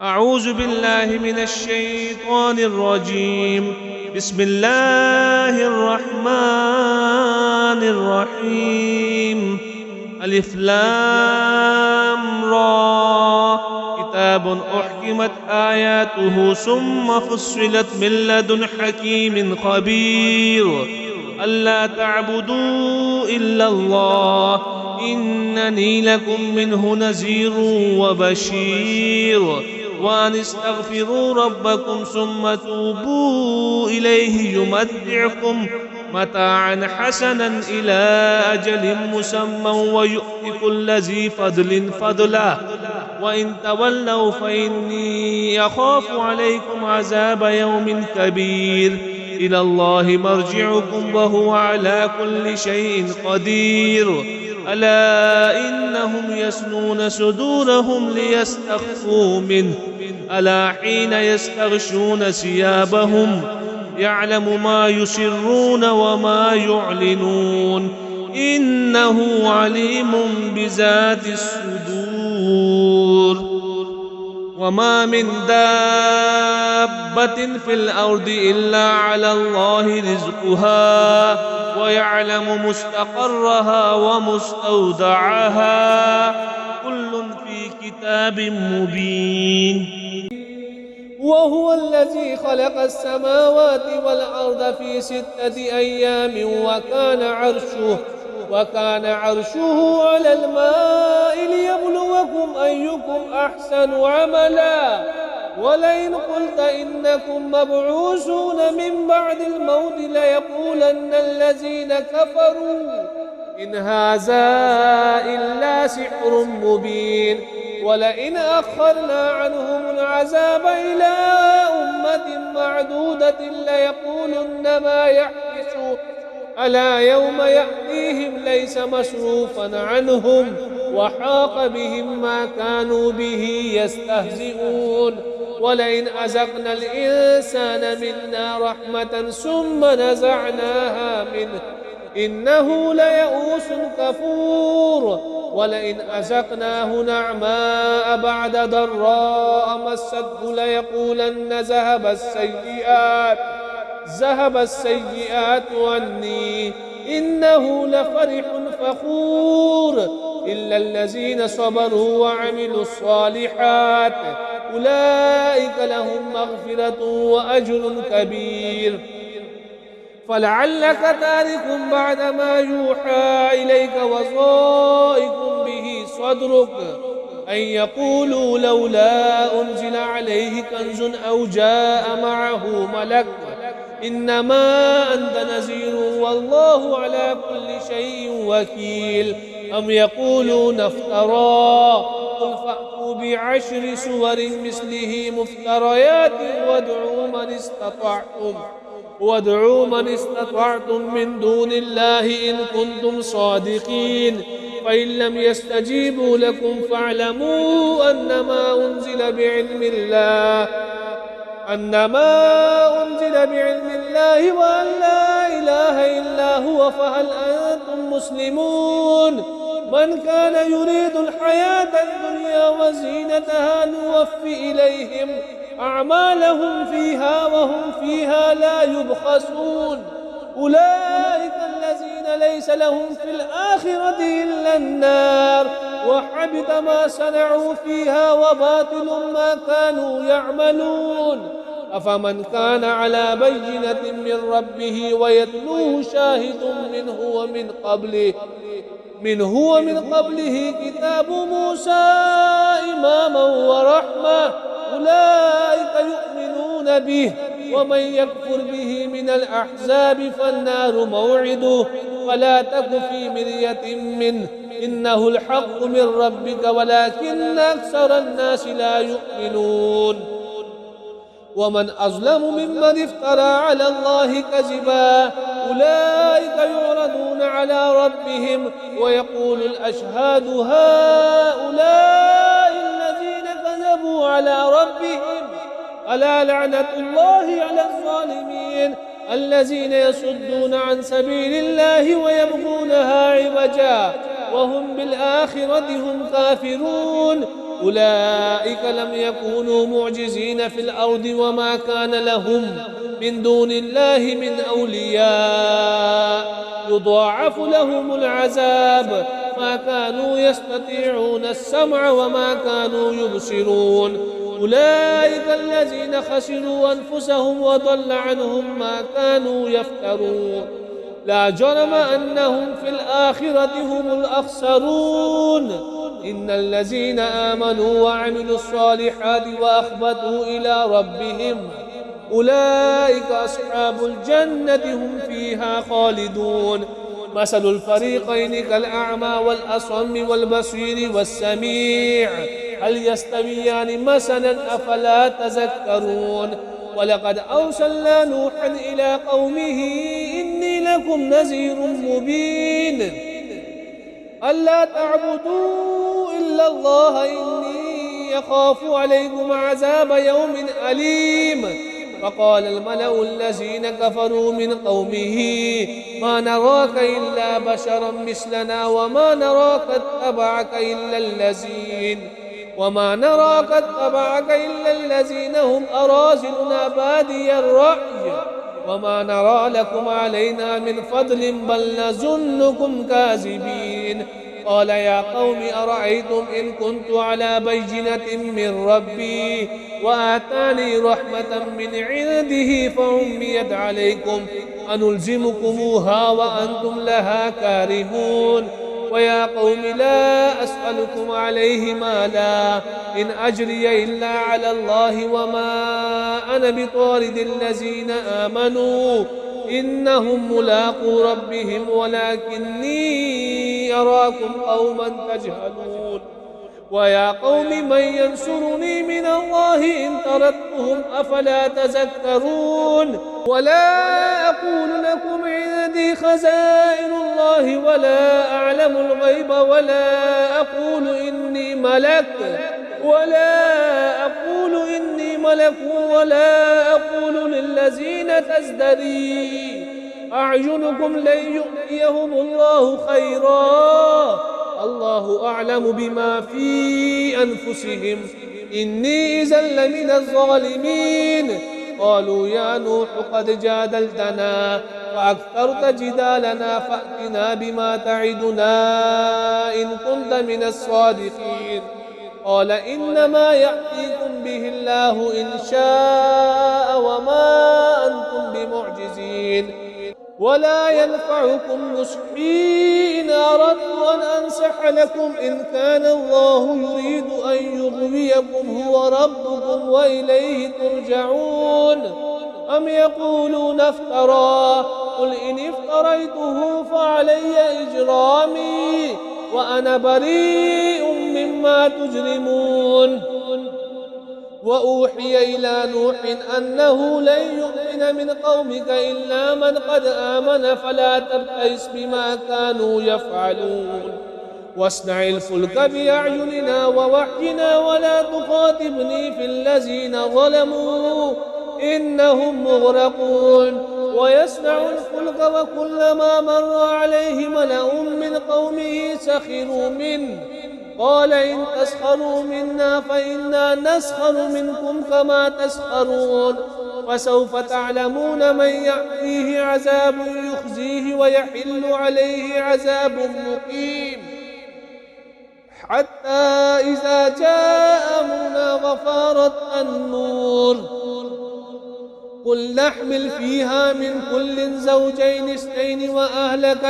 أعوذ بالله من الشيطان الرجيم. بسم الله الرحمن الرحيم. ألف لام را. كتاب أحكمت آياته ثم فصلت من لدن حكيم خبير. ألا تعبدوا إلا الله إنني لكم منه نذير وبشير. وأن استغفروا ربكم ثم توبوا إليه يمتعكم متاعا حسنا إلى أجل مسمى ويؤت كل ذي فضل فضله. وإن تولوا فإني أخاف عليكم عذاب يوم كبير. إلى الله مرجعكم وهو على كل شيء قدير. ألا إنهم يسنون صدورهم ليستخفوا منه. ألا حين يستغشون ثيابهم يعلم ما يسرون وما يعلنون إنه عليم بذات الصدور. وما من دابة في الأرض إلا على الله رزقها ويعلم مستقرها ومستودعها كل في كتاب مبين. وهو الذي خلق السماوات والأرض في 6 أيام وكان عرشه على الماء ليبلوكم أيكم أحسن عملا. ولئن قلت إنكم مبعوثون من بعد الموت ليقولن الذين كفروا إن هذا إلا سحر مبين. ولئن أخرنا عنهم العذاب إلى أمة معدودة ليقولن ما يحبس. ألا يوم يأتيهم ليس مصروفا عنهم وحاق بهم ما كانوا به يستهزئون. ولئن أذقنا الإنسان منا رحمة ثم نزعناها منه إنه ليئوس كفور. ولئن أذقناه نعماء بعد ضراء مسته ليقولن ذهب السيئات عني إنه لفرح فخور. إلا الذين صبروا وعملوا الصالحات أولئك لهم مغفرة وأجر كبير. فلعلك تارك بعد ما يوحى إليك وضائق به صدرك أن يقولوا لولا أنزل عليه كنز أو جاء معه ملك إنما أنت نذير والله على كل شيء وكيل. أم يقولون افترى قل فأتوا ب10 سور مثله مفتريات وادعوا من استطعتم من دون الله إن كنتم صادقين. فإن لم يستجيبوا لكم فاعلموا أنما أنزل بعلم الله وأن لا إله إلا هو فهل أنتم مسلمون. من كان يريد الحياة الدنيا وزينتها نوفي إليهم أعمالهم فيها وهم فيها لا يبخسون. أولئك الذين ليس لهم في الآخرة إلا النار وحبط ما صنعوا فيها وباطل ما كانوا يعملون. أفمن كان على بينة من ربه ويتلوه شاهد منه ومن قبله كتاب موسى إماما ورحمة أولئك يؤمنون به. ومن يكفر به من الأحزاب فالنار موعده فلا تك في مرية منه إنه الحق من ربك ولكن أكثر الناس لا يؤمنون. ومن أظلم ممن افترى على الله كذبا أولئك يعرضون على ربهم ويقول الأشهاد هؤلاء الذين كذبوا على ربهم ألا لعنة الله على الظالمين الذين يصدون عن سبيل الله ويبغونها عوجا وهم بالآخرة هم كافرون. أولئك لم يكونوا معجزين في الأرض وما كان لهم من دون الله من أولياء يضاعف لهم العذاب ما كانوا يستطيعون السمع وما كانوا يبصرون أولئك الذين خسروا أنفسهم وضل عنهم ما كانوا يفترون لا جرم أنهم في الآخرة هم الأخسرون إن الذين آمنوا وعملوا الصالحات وأخبتوا إلى ربهم أولئك أصحاب الجنة هم فيها خالدون مثل الفريقين كالأعمى والأصم والبصير والسميع هل يستويان مثلا أفلا تذكرون ولقد أرسلنا نوحا إلى قومه إني لكم نذير مبين ألا تعبدوا إلا الله إني يخاف عليكم عذاب يوم أليم فقال الملأ الذين كفروا من قومه ما نراك إلا بشرا مثلنا وما نراك اتبعك إلا الذين هم أراذلنا بادي الرأي وما نرى لكم علينا من فضل بل نظنكم كاذبين قال يا قوم أرأيتم إن كنت على بينة من ربي وآتاني رحمة من عنده فعميت عليكم أنلزمكموها وأنتم لها كارهون ويا قوم لا أسألكم عليه مالا إن أجري إلا على الله وما أنا بطارد الذين آمنوا إنهم ملاقو ربهم ولكني أراكم قوما تجهلون ويا قوم من ينصرني من الله إن طردتهم أفلا تذكرون ولا أقول لكم عندي خزائن الله ولا أعلم الغيب ولا أقول إني ملك ولا أقول للذين تزدري أعينكم لن يؤتيهم الله خيرا الله أعلم بما في أنفسهم إني إذا لمن الظالمين قالوا يا نوح قد جادلتنا فأكثرت جدالنا فأتنا بما تعدنا إن كنت من الصادقين قال إنما يأتيكم به الله إن شاء وما أنتم بمعجزين ولا ينفعكم نصحي إن أردت أن أنصح لكم إن كان الله يريد أن يغويكم هو ربكم وإليه ترجعون أم يقولون افترى قل إن افتريته فعلي إجرامي وأنا بريء مما تجرمون وأوحي إلى نوح أنه لن يؤمن من قومك إلا من قد آمن فلا تبتئس بما كانوا يفعلون واصنع الفلك بأعيننا ووحينا ولا تخاطبني في الذين ظلموا إنهم مغرقون ويصنع الفلك وكلما مر عليه ملأ من قومه سخروا منه قال إن تسخروا منا فإنا نسخر منكم كما تسخرون فسوف تعلمون من يأتيه عذاب يخزيه ويحل عليه عذاب مقيم حتى إذا جاء أمرنا وفارت النور قل نحمل فيها من كل زوجين اثنين وأهلك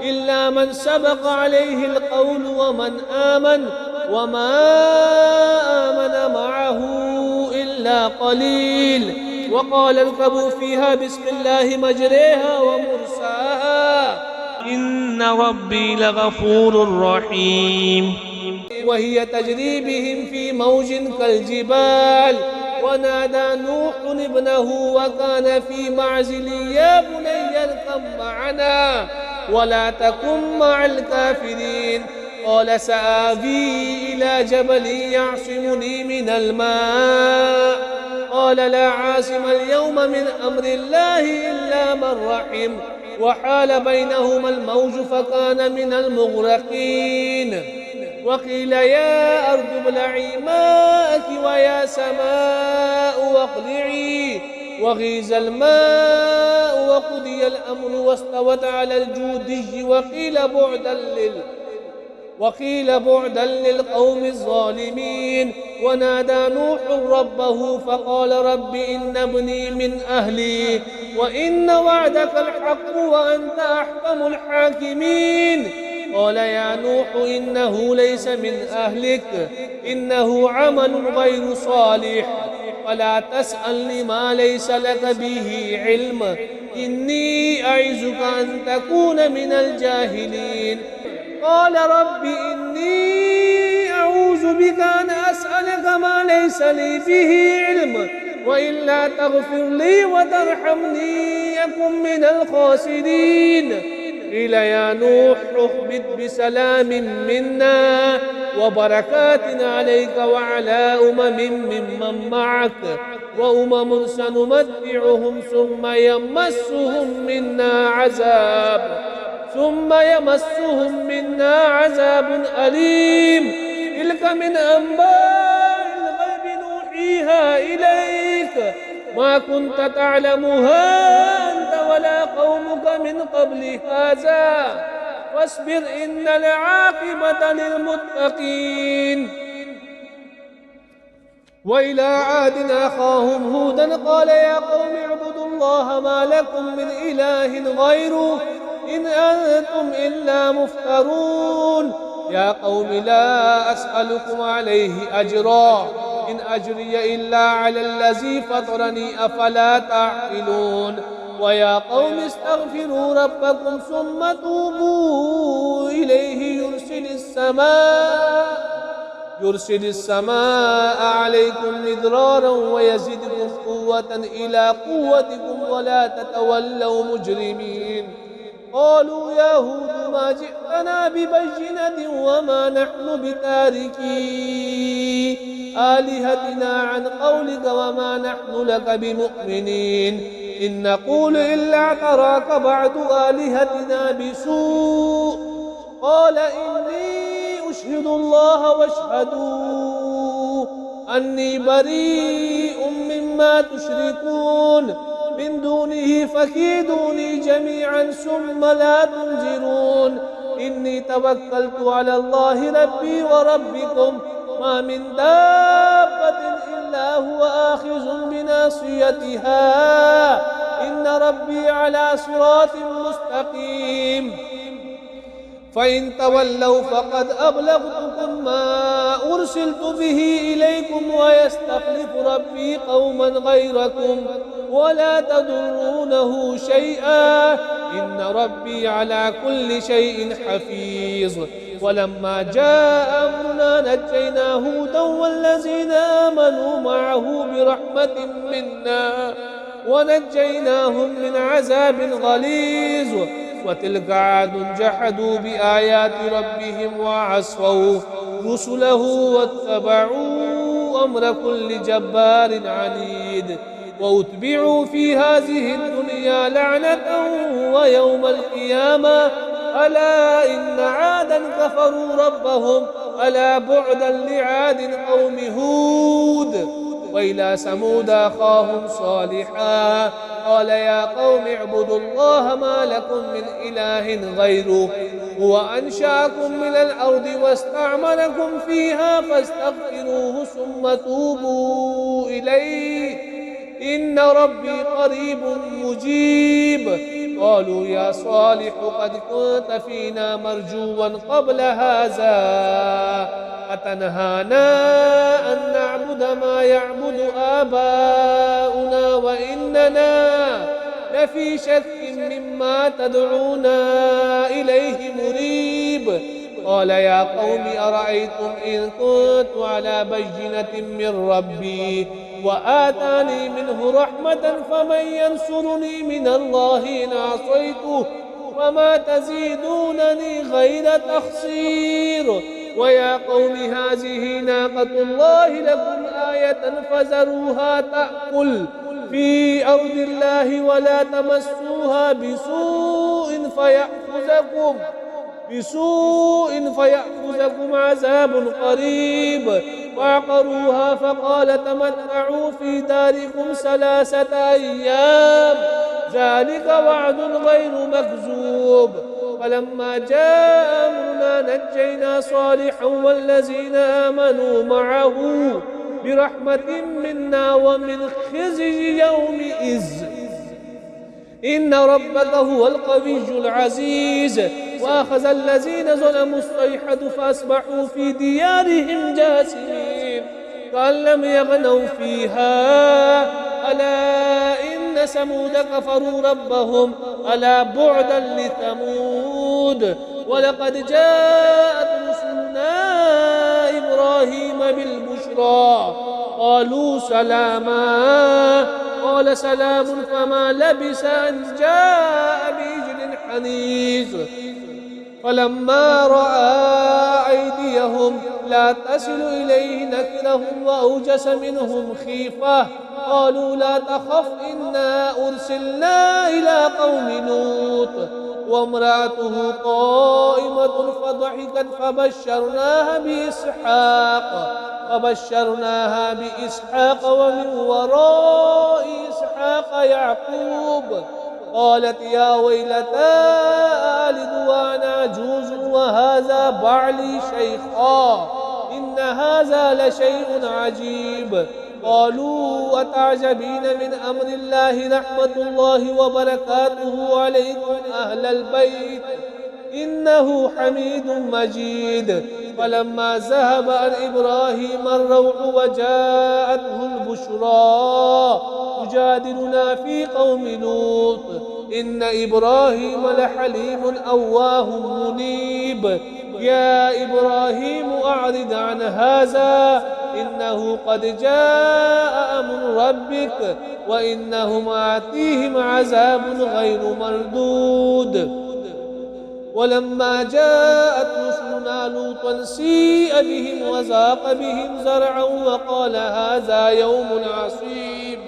إلا من سبق عليه القول ومن آمن وما آمن معه إلا قليل وقال اركبوا فيها بسم الله مجريها ومرساها إن ربي لغفور رحيم وهي تجري بهم في موج كالجبال ونادى نوح ابنه وكان في معزل يا بني اركب معنا ولا تكن مع الكافرين قال سآوي إلى جبل يعصمني من الماء قال لا عاصم اليوم من أمر الله إلا من رحم وحال بينهما الموج فكان من المغرقين وقيل يا أرض ابلعي ماءك ويا سماء واقلعي وغيظ الماء وقضي الأمر واستوت على الجودي وقيل بعدا للقوم الظالمين. ونادى نوح ربه فقال رب إن ابني من أهلي وإن وعدك الحق وأنت أحكم الحاكمين. قال يا نوح إنه ليس من أهلك إنه عمل غير صالح فلا تسألني ما ليس لك به علم إني أعظك أن تكون من الجاهلين. قال رب إني أعوذ بك أن أسألك ما ليس لي به علم وإلا تغفر لي وترحمني أكن من الخاسرين. قيل يا نوح اهبط بسلام منا وبركات عليك وعلى ممن معك وأمم سنمتعهم ثم يمسهم منا عذاب أليم. تلك من أنباء الغيب نوحيها إليك ما كنت تعلمها أنت ولا قومك من قبل هذا فاصبر إن العاقبة للمتقين. وإلى عاد أخاهم هودا قال يا قوم اعبدوا الله ما لكم من إله غيره إن أنتم إلا مفترون. يا قوم لا أسألكم عليه أجرا إن أجري إلا على الذي فطرني أفلا تعقلون. ويا قوم استغفروا ربكم ثم توبوا إليه يرسل السماء عليكم مدرارا ويزدكم قوة إلى قوتكم ولا تتولوا مجرمين. قالوا يا هود ما جئتنا ببينة وما نحن بتاركي آلهتنا عن قولك وما نحن لك بمؤمنين إن نقول إلا اعتراك بعض آلهتنا بسوء. قال إني أشهد الله واشهدوا أني بريء مما تشركون من دونه فكيدوني جميعا ثم لا تنظرون. إني توكلت على الله ربي وربكم ما من دابة إلا هو آخذ بناصيتها إن ربي على صراط مستقيم. فإن تولوا فقد أبلغتكم ما أرسلت به إليكم ويستخلف ربي قوما غيركم ولا تضرونه شيئا إن ربي على كل شيء حفيظ. ولما جاء أمرنا نجينا هودا والذين آمنوا معه برحمة منا ونجيناهم من عذاب غليظ. وتلك عاد جحدوا بآيات ربهم وعصوا رسله واتبعوا أمر كل جبار عنيد. وأتبعوا في هذه الدنيا لعنة ويوم القيامة ألا إن عادا كفروا ربهم ألا بعدا لعاد قوم هود. وإلى ثمود أخاهم صالحا قال يا قوم اعبدوا الله ما لكم من إله غيره هو أنشأكم من الأرض واستعملكم فيها فاستغفروه ثم توبوا إليه إن ربي قريب مجيب. قالوا يا صالح قد كنت فينا مرجوا قبل هذا أتنهانا أن نعبد ما يعبد آباؤنا وإننا لفي شك مما تدعونا إليه مريب. قال يا قوم أرأيتم إن كنت على بينة من ربي وآتاني منه رحمة فمن ينصرني من الله إن عصيته وما تزيدونني غير تخسير. ويا قوم هذه ناقة الله لكم آية فذروها تأكل في أرض الله ولا تمسوها بسوء بسوء فيأخذكم عذاب قريب. فعقروها فقال تمتعوا في داركم 3 أيام ذلك وعد غير مكذوب. فلما جاء أمرنا نجينا صالحا والذين آمنوا معه برحمة منا ومن خزي يومئذ إن ربك هو القوي العزيز. وأخذ الذين ظلموا الصيحة فأصبحوا في ديارهم جاثمين كأن لم يغنوا فيها ألا إن ثمود كفروا ربهم ألا بعدا لثمود. ولقد جاءت رسلنا إبراهيم بالبشرى قالوا سلاما قال سلام فما لبث أن جاء بعجل حنيذ. فلما رأى أيديهم لا تصل إليه نكرهم وأوجس منهم خيفة قالوا لا تخف إنا أرسلنا إلى قوم لوط وامرأته قائمة فضحكت فبشرناها بإسحاق ومن وراء إسحاق يعقوب. قالت يا ويلتى ألد وأنا عجوز وهذا بعلي شيخا إن هذا لشيء عجيب. قالوا أتعجبين من أمر الله رحمة الله وبركاته عليكم أهل البيت إنه حميد مجيد. فلما ذهب عن إبراهيم الروع وجاءته البشرى يجادلنا في قوم لوط إن إبراهيم لحليم أواه منيب. يا إبراهيم أعرض عن هذا إنه قد جاء أمر ربك وإنهم آتيهم عذاب غير مردود. ولما جاءت رسلنا لوطا سيء بهم وذاق بهم زرعا وقال هذا يوم عصيب.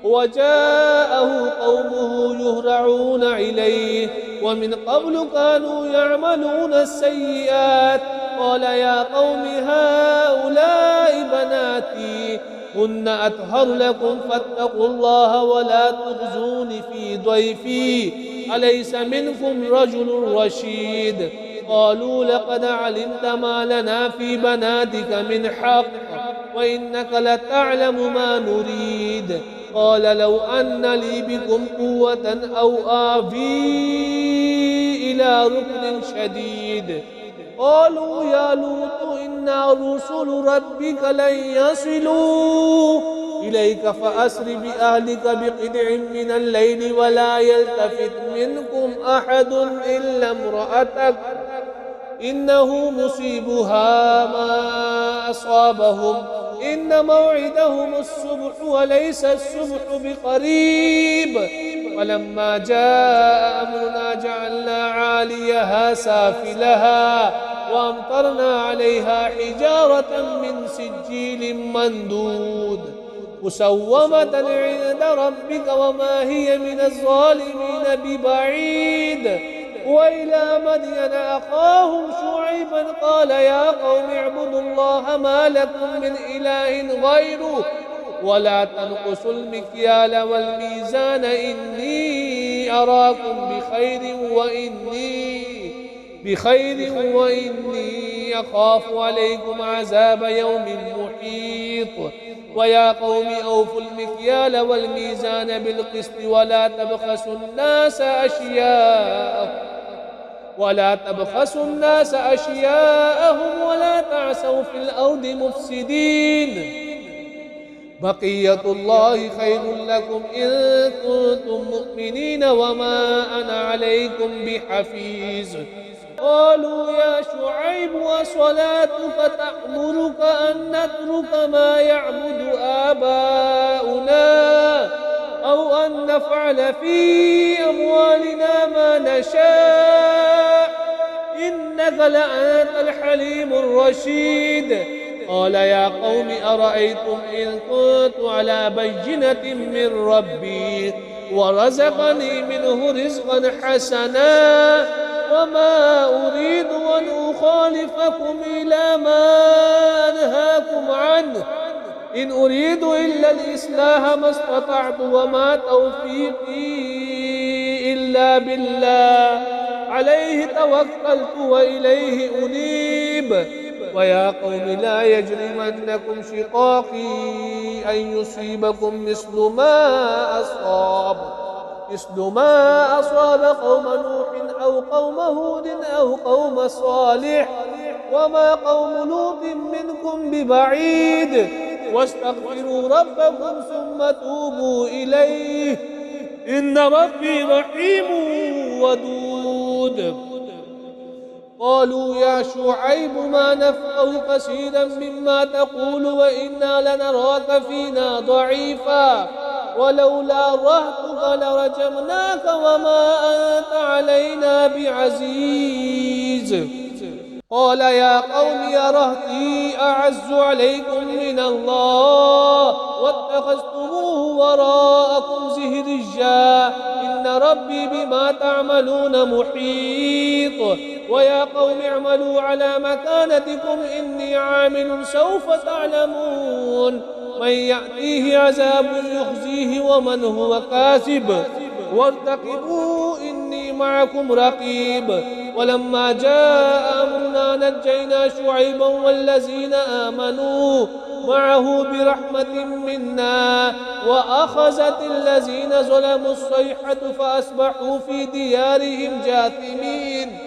وجاءه قومه يهرعون إليه ومن قبل كانوا يعملون السيئات قال يا قوم هؤلاء بناتي هن أطهر لكم فاتقوا الله ولا تخزون في ضيفي أليس منكم رجل رشيد. قالوا لقد علمت ما لنا في بناتك من حق وإنك لتعلم ما نريد. قال لو أن لي بكم قوة أو آوي إلى ركن شديد. قالوا يا لوط إنا رسل ربك لن يصلوا إليك فأسر بأهلك بقطع من الليل ولا يلتفت منكم أحد إلا امرأتك إنه مصيبها ما أصابهم إن موعدهم الصبح وليس الصبح بقريب. ولما جاء أمرنا جعلنا عاليها سافلها وأمطرنا عليها حجارة من سجيل منضود مسومة عند ربك وما هي من الظالمين ببعيد. وإلى مدين أخاهم شعيبا قال يا قوم اعبدوا الله ما لكم من إله غيره ولا تنقصوا المكيال والميزان إني أراكم بخير وإني أخاف عليكم عذاب يوم محيط. ويا قوم أوفوا المكيال والميزان بالقسط ولا تبخسوا الناس أشياءهم ولا تعسوا في الأرض مفسدين. بقية الله خير لكم إن كنتم مؤمنين وما أنا عليكم بحفيظ. قالوا يا شعيب وصلاتك تأمرك أن نترك ما يعبد آباؤنا أو أن نفعل في أموالنا ما نشاء إنك لأنت الحليم الرشيد. قال يا قوم أرأيتم إن كنت على بينة من ربي ورزقني منه رزقا حسنا وما أريد أن أخالفكم إلى ما أنهاكم عنه، إن أريد إلا الإصلاح ما استطعت وما توفيقي إلا بالله، عليه توكلت وإليه أنيب. ويا قوم لا يجرمنكم شقاقي أن يصيبكم مثل ما أصاب قوم نوح أو قوم هود أو قوم صالح، وما قوم لوط منكم ببعيد، واستغفروا ربكم ثم توبوا إليه إن ربي رحيم ودود. قالوا يا شعيب ما نفقه كثيرا مما تقول وإنا لنراك فينا ضعيفا ولولا رهتك لرجمناك وما أنت علينا بعزيز. قال يا قوم يا رهتي أعز عليكم من الله واتخذتموه وراءكم زهريا إن ربي بما تعملون محيط. ويا قوم اعملوا على مكانتكم إني عامل سوف تعلمون من يأتيه عذاب يخزيه ومن هو كاذب وارتقبوا إني معكم رقيب. ولما جاء أمرنا نجينا شعيبا والذين آمنوا معه برحمة منا وأخذت الذين ظلموا الصيحة فأصبحوا في ديارهم جاثمين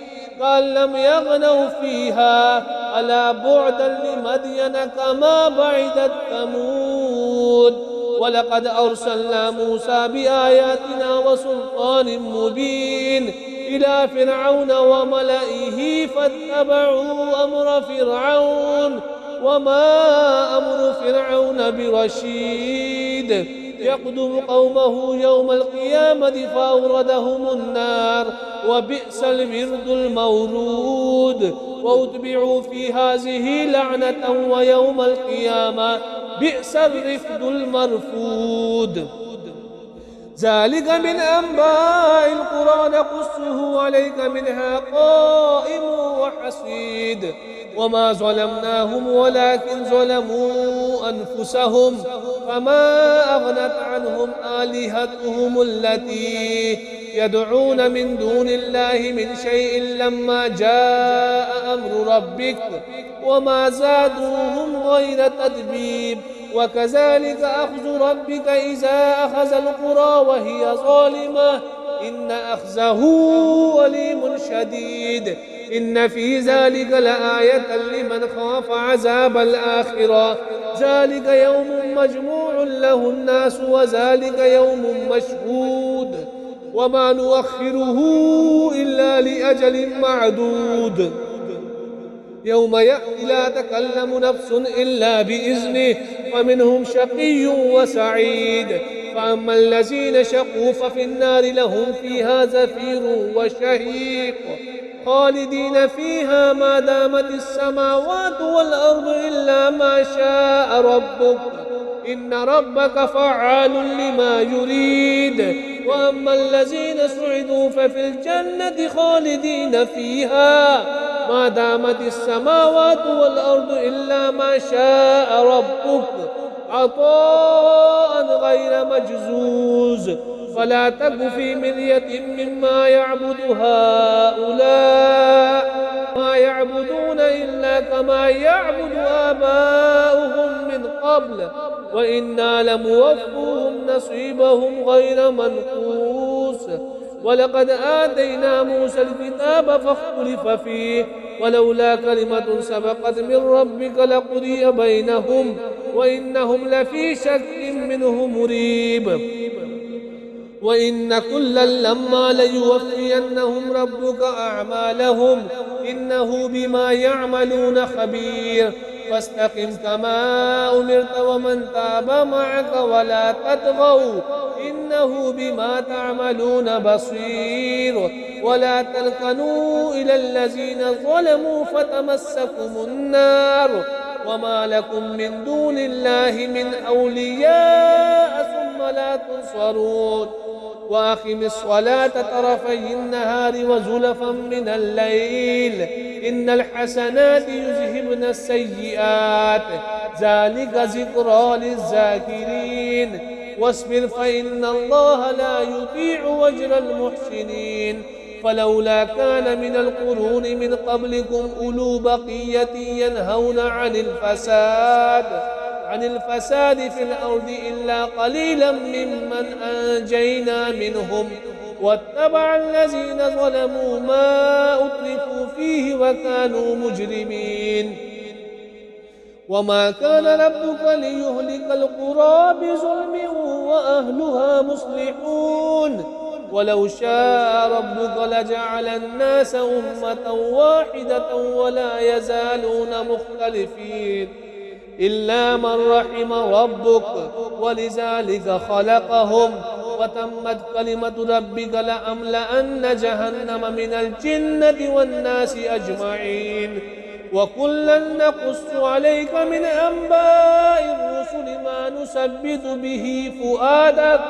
قال لم يغنوا فيها ألا بعدا لمدين كما بعدت ثمود. ولقد أرسلنا موسى بآياتنا وسلطان مبين إلى فرعون وملئه فاتبعوا أمر فرعون وما أمر فرعون برشيد يقدم قومه يوم القيامة فأوردهم النار وبئس الورد المورود وأتبعوا في هذه لعنة ويوم القيامة بئس الرفد المرفود. ذلك من أنباء القرى نقصه عليك منها قائم وحصيد. وما ظلمناهم ولكن ظلموا أنفسهم فما أغنت عنهم آلهتهم التي يدعون من دون الله من شيء لما جاء أمر ربك وما زادوهم غير تتبيب. وكذلك أخذ ربك إذا أخذ القرى وهي ظالمة إن أخذه أليم شديد. إن في ذلك لآية لمن خاف عذاب الآخرة ذلك يوم مجموع له الناس وذلك يوم مشهود وما نؤخره إلا لأجل معدود. يوم يأتي لا تكلم نفس إلا بإذنه فمنهم شقي وسعيد. فأما الذين شقوا ففي النار لهم فيها زفير وشهيق خالدين فيها ما دامت السماوات والأرض إلا ما شاء ربك إن ربك فعال لما يريد. وأما الذين سعدوا ففي الجنة خالدين فيها ما دامت السماوات والأرض إلا ما شاء ربك عطاء غير مجزوز. فلا تك في مرية مما يعبد هؤلاء ما يعبدون إلا كما يعبد آباؤهم من قبل وإنا لموفوهم نصيبهم غير منقوص. ولقد آتينا موسى الكتاب فاختلف فيه ولولا كلمة سبقت من ربك لقضي بينهم وإنهم لفي شك منه مريب. وإن كلا لما ليوفينهم ربك أعمالهم إنه بما يعملون خبير. فاستقم كما أمرت ومن تاب معك ولا تطغوا إنه بما تعملون بصير. ولا تركنوا إلى الذين ظلموا فتمسكم النار وما لكم من دون الله من أولياء ثم لا تنصرون. وأقم الصلاة طرفي النهار وزلفا من الليل إن الحسنات يذهبن السيئات ذلك ذكرى للذاكرين واصبر فإن الله لا يضيع أجر المحسنين فلولا كان من القرون من قبلكم أولو بقية ينهون عن الفساد في الأرض إلا قليلا ممن أنجينا منهم واتبع الذين ظلموا ما أترفوا فيه وكانوا مجرمين وما كان ربك ليهلك القرى بظلم وأهلها مصلحون ولو شاء ربك لجعل الناس أمة واحدة ولا يزالون مختلفين إلا من رحم ربك ولذلك خلقهم وتمت كلمة ربك لأملأن جهنم من الجنة والناس أجمعين وكلا نقص عليك من أنباء الرسل ما نثبت به فؤادك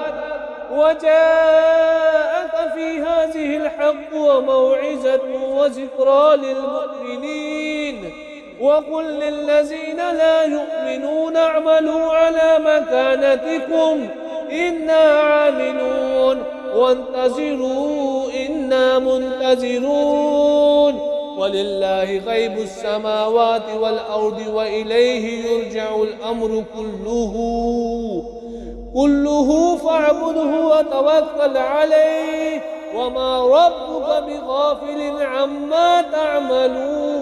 وجاءك في هذه الحق وموعظة وذكرى للمؤمنين وقل للذين لا يؤمنون اعملوا على مكانتكم إنا عاملون وانتظروا إنا منتظرون ولله غيب السماوات والأرض وإليه يرجع الأمر كله فاعبده وتوكل عليه وما ربك بغافل عما تعملون